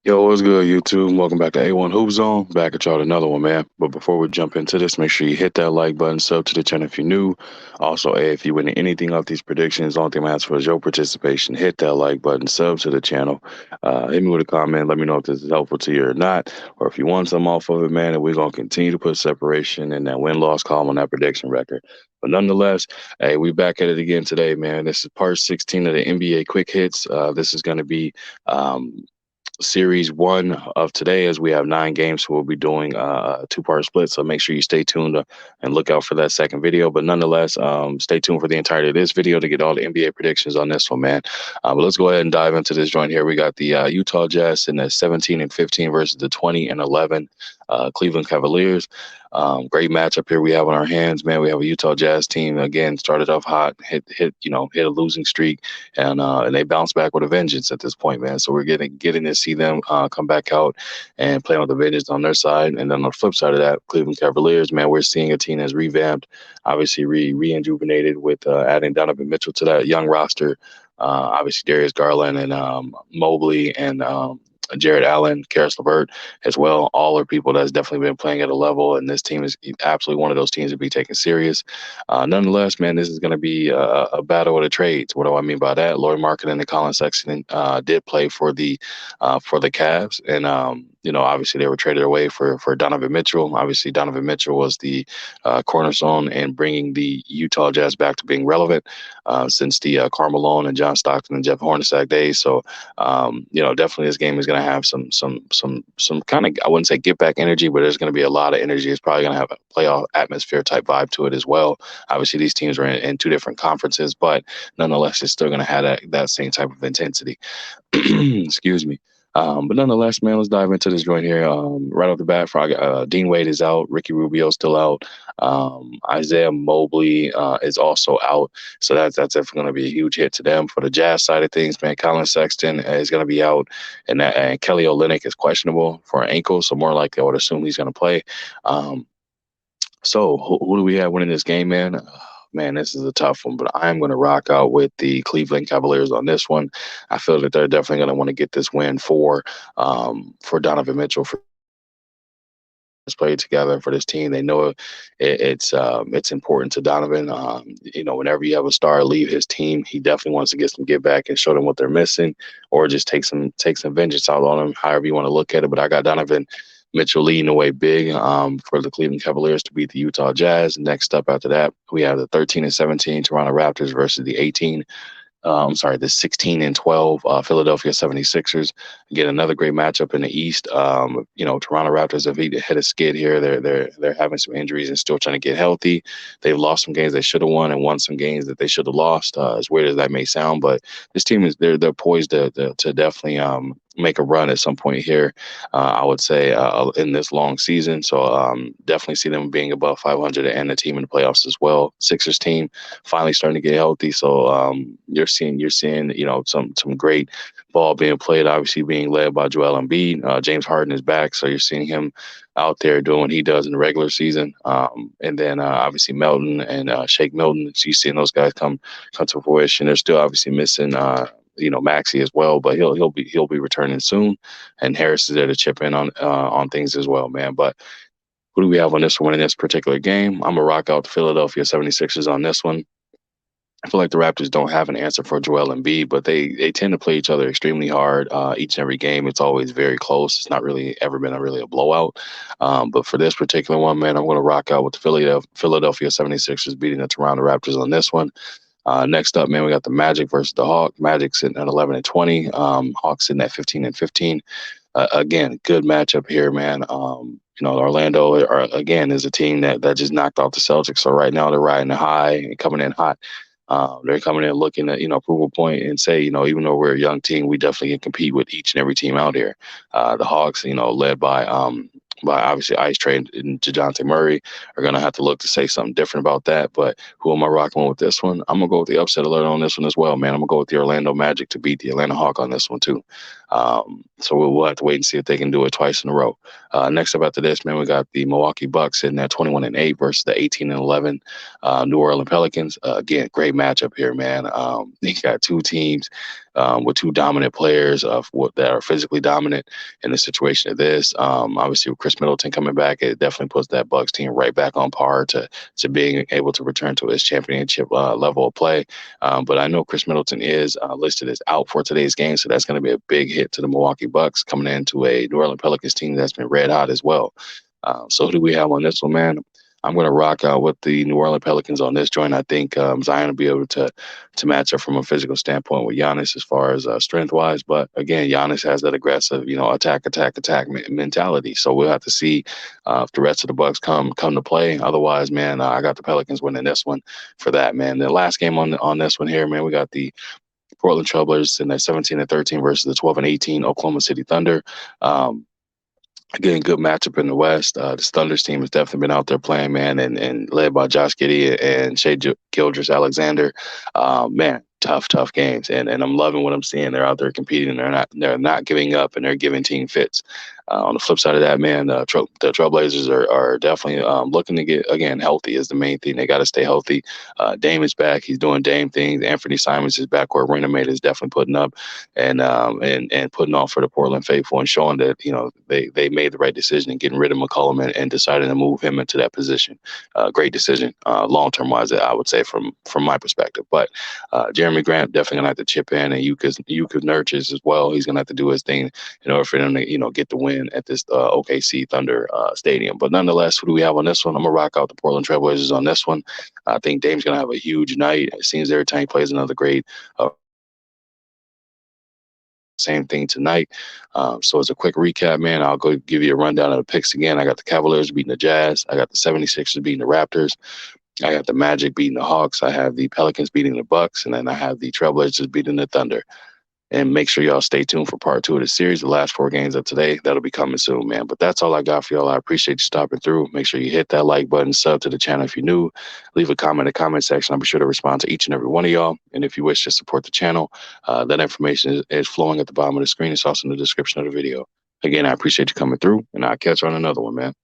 Yo, what's good, YouTube? Welcome back to A1 Hoop Zone. Back at y'all with another one, man. But before we jump into this, make sure you hit that like button, sub to the channel if you're new. Also, hey, if you win anything off these predictions, the only thing I ask for is your participation. Hit that like button, sub to the channel. Hit me with a comment. Let me know if this is helpful to you or not, or if you want some off of it, man. And we're gonna continue to put separation in that win-loss column on that prediction record. But nonetheless, hey, we back at it again today, man. This is part 16 of the NBA Quick Hits. This is going to be series one of today as we have 9 games. So we'll be doing a two-part split. So make sure you stay tuned and look out for that second video. But nonetheless, stay tuned for the entirety of this video to get all the NBA predictions on this one, man. But let's go ahead and dive into this joint here. We got the Utah Jazz in the 17 and 15 versus the 20 and 11 Cleveland Cavaliers. Great matchup here we have on our hands, man. We have a Utah Jazz team again, started off hot, hit a losing streak, and they bounce back with a vengeance at this point, man. So we're getting to see them come back out and play with the vengeance on their side. And then on the flip side of that, Cleveland Cavaliers, man, we're seeing a team that's revamped, obviously re-rejuvenated with adding Donovan Mitchell to that young roster. Obviously Darius Garland and Mobley and Jared Allen, Karis LeVert as well. All are people that's definitely been playing at a level, and this team is absolutely one of those teams to be taken serious. Nonetheless, man, this is going to be a battle of the trades. What do I mean by that? Lauri Markkanen and Colin Sexton did play for the Cavs, and obviously they were traded away for Donovan Mitchell. Obviously, Donovan Mitchell was the cornerstone in bringing the Utah Jazz back to being relevant since the Karl Malone and John Stockton and Jeff Hornacek days. So definitely this game is going to have some kind of, I wouldn't say get back energy, but there's going to be a lot of energy. It's probably going to have a playoff atmosphere type vibe to it as well. Obviously, these teams are in two different conferences, but nonetheless, it's still going to have that same type of intensity. Excuse me. But nonetheless, man, let's dive into this joint here. Right off the bat, Dean Wade is out. Ricky Rubio's still out. Isaiah Mobley is also out. So that's definitely going to be a huge hit to them. For the Jazz side of things, man, Colin Sexton is going to be out, and Kelly Olynyk is questionable for an ankle. So more likely, I would assume he's going to play. So who do we have winning this game, man? Man, this is a tough one, but I'm going to rock out with the Cleveland Cavaliers on this one. I feel that they're definitely going to want to get this win for Donovan Mitchell for played together for this team. They know it's important to Donovan. Whenever you have a star leave his team, he definitely wants to get some get back and show them what they're missing, or just take some vengeance out on them, however you want to look at it. But I got Donovan Mitchell leading the way big for the Cleveland Cavaliers to beat the Utah Jazz. Next up after that, we have the 13 and 17 Toronto Raptors versus the 16 and 12 Philadelphia 76ers. Again, another great matchup in the East. Toronto Raptors have hit a skid here. They're having some injuries and still trying to get healthy. They've lost some games they should have won and won some games that they should have lost. As weird as that may sound, but this team is they're poised to definitely make a run at some point here. I would say in this long season. So definitely see them being above 500 and the team in the playoffs as well. Sixers team finally starting to get healthy. So you're seeing some great ball being played. Obviously being led by Joel Embiid. James Harden is back, so you're seeing him out there doing what he does in the regular season. And then obviously Melton and Shake Milton. So you're seeing those guys come to fruition. They're still obviously missing. Maxey as well, but he'll be returning soon, and Harris is there to chip in on things as well, man. But who do we have on this one in this particular game? I'm gonna rock out the Philadelphia 76ers on this one. I feel like the Raptors don't have an answer for Joel Embiid, but they tend to play each other extremely hard each and every game. It's always very close. It's not really ever been really a blowout. But for this particular one, man, I'm going to rock out with the Philadelphia 76ers beating the Toronto Raptors on this one. Next up, man, we got the Magic versus the Hawks. Magic sitting at 11 and 20. Hawks sitting at 15 and 15. Again, good matchup here, man. Orlando again is a team that just knocked off the Celtics. So right now they're riding the high and coming in hot. They're coming in looking at prove a point and say even though we're a young team, we definitely can compete with each and every team out here. The Hawks, led by obviously Ice Train and DeJounte Murray, are going to have to look to say something different about that. But who am I rocking with this one? I'm going to go with the upset alert on this one as well, man. I'm going to go with the Orlando Magic to beat the Atlanta Hawk on this one, too. So we'll have to wait and see if they can do it twice in a row. Next up after this, man, we got the Milwaukee Bucks sitting at 21-8 versus the 18-11 New Orleans Pelicans. Again, great matchup here, man. You got two teams with two dominant players that are physically dominant in the situation of this. Obviously, with Chris Middleton coming back, it definitely puts that Bucks team right back on par to being able to return to its championship level of play. But I know Chris Middleton is listed as out for today's game, so that's going to be a big hit to the Milwaukee Bucks coming into a New Orleans Pelicans team that's been red hot as well. So who do we have on this one, man? I'm going to rock out with the New Orleans Pelicans on this joint. I think Zion will be able to match up from a physical standpoint with Giannis as far as strength-wise. But again, Giannis has that aggressive, attack mentality. So we'll have to see if the rest of the Bucks come to play. Otherwise, man, I got the Pelicans winning this one for that, man. The last game on this one here, man, we got the Portland Trailblazers in that 17-13 versus the 12-18 Oklahoma City Thunder. Again, good matchup in the West. This Thunder's team has definitely been out there playing, man, and led by Josh Giddey and Shai Gilgeous-Alexander. Man, tough games, and I'm loving what I'm seeing. They're out there competing. They're not giving up, and they're giving team fits. On the flip side of that, man, the Trailblazers are definitely looking to get, again, healthy is the main thing. They got to stay healthy. Dame is back. He's doing Dame things. Anthony Simons is back where Renomade is definitely putting up and putting on for the Portland faithful and showing that, they made the right decision in getting rid of McCollum and deciding to move him into that position. Great decision, long-term wise, I would say, from my perspective. But Jeremy Grant definitely going to have to chip in, and Yuka Nurkic as well. He's going to have to do his thing in order for them to, get the win at this OKC Thunder stadium. But nonetheless, who do we have on this one? I'm going to rock out the Portland Trailblazers on this one. I think Dame's going to have a huge night. It seems every time he plays another great same thing tonight. So as a quick recap, man, I'll go give you a rundown of the picks again. I got the Cavaliers beating the Jazz. I got the 76ers beating the Raptors. I got the Magic beating the Hawks. I have the Pelicans beating the Bucks. And then I have the Trailblazers beating the Thunder. And make sure y'all stay tuned for part 2 of the series, the last 4 games of today. That'll be coming soon, man. But that's all I got for y'all. I appreciate you stopping through. Make sure you hit that like button, sub to the channel if you're new. Leave a comment in the comment section. I'll be sure to respond to each and every one of y'all. And if you wish to support the channel, that information is flowing at the bottom of the screen. It's also in the description of the video. Again, I appreciate you coming through, and I'll catch you on another one, man.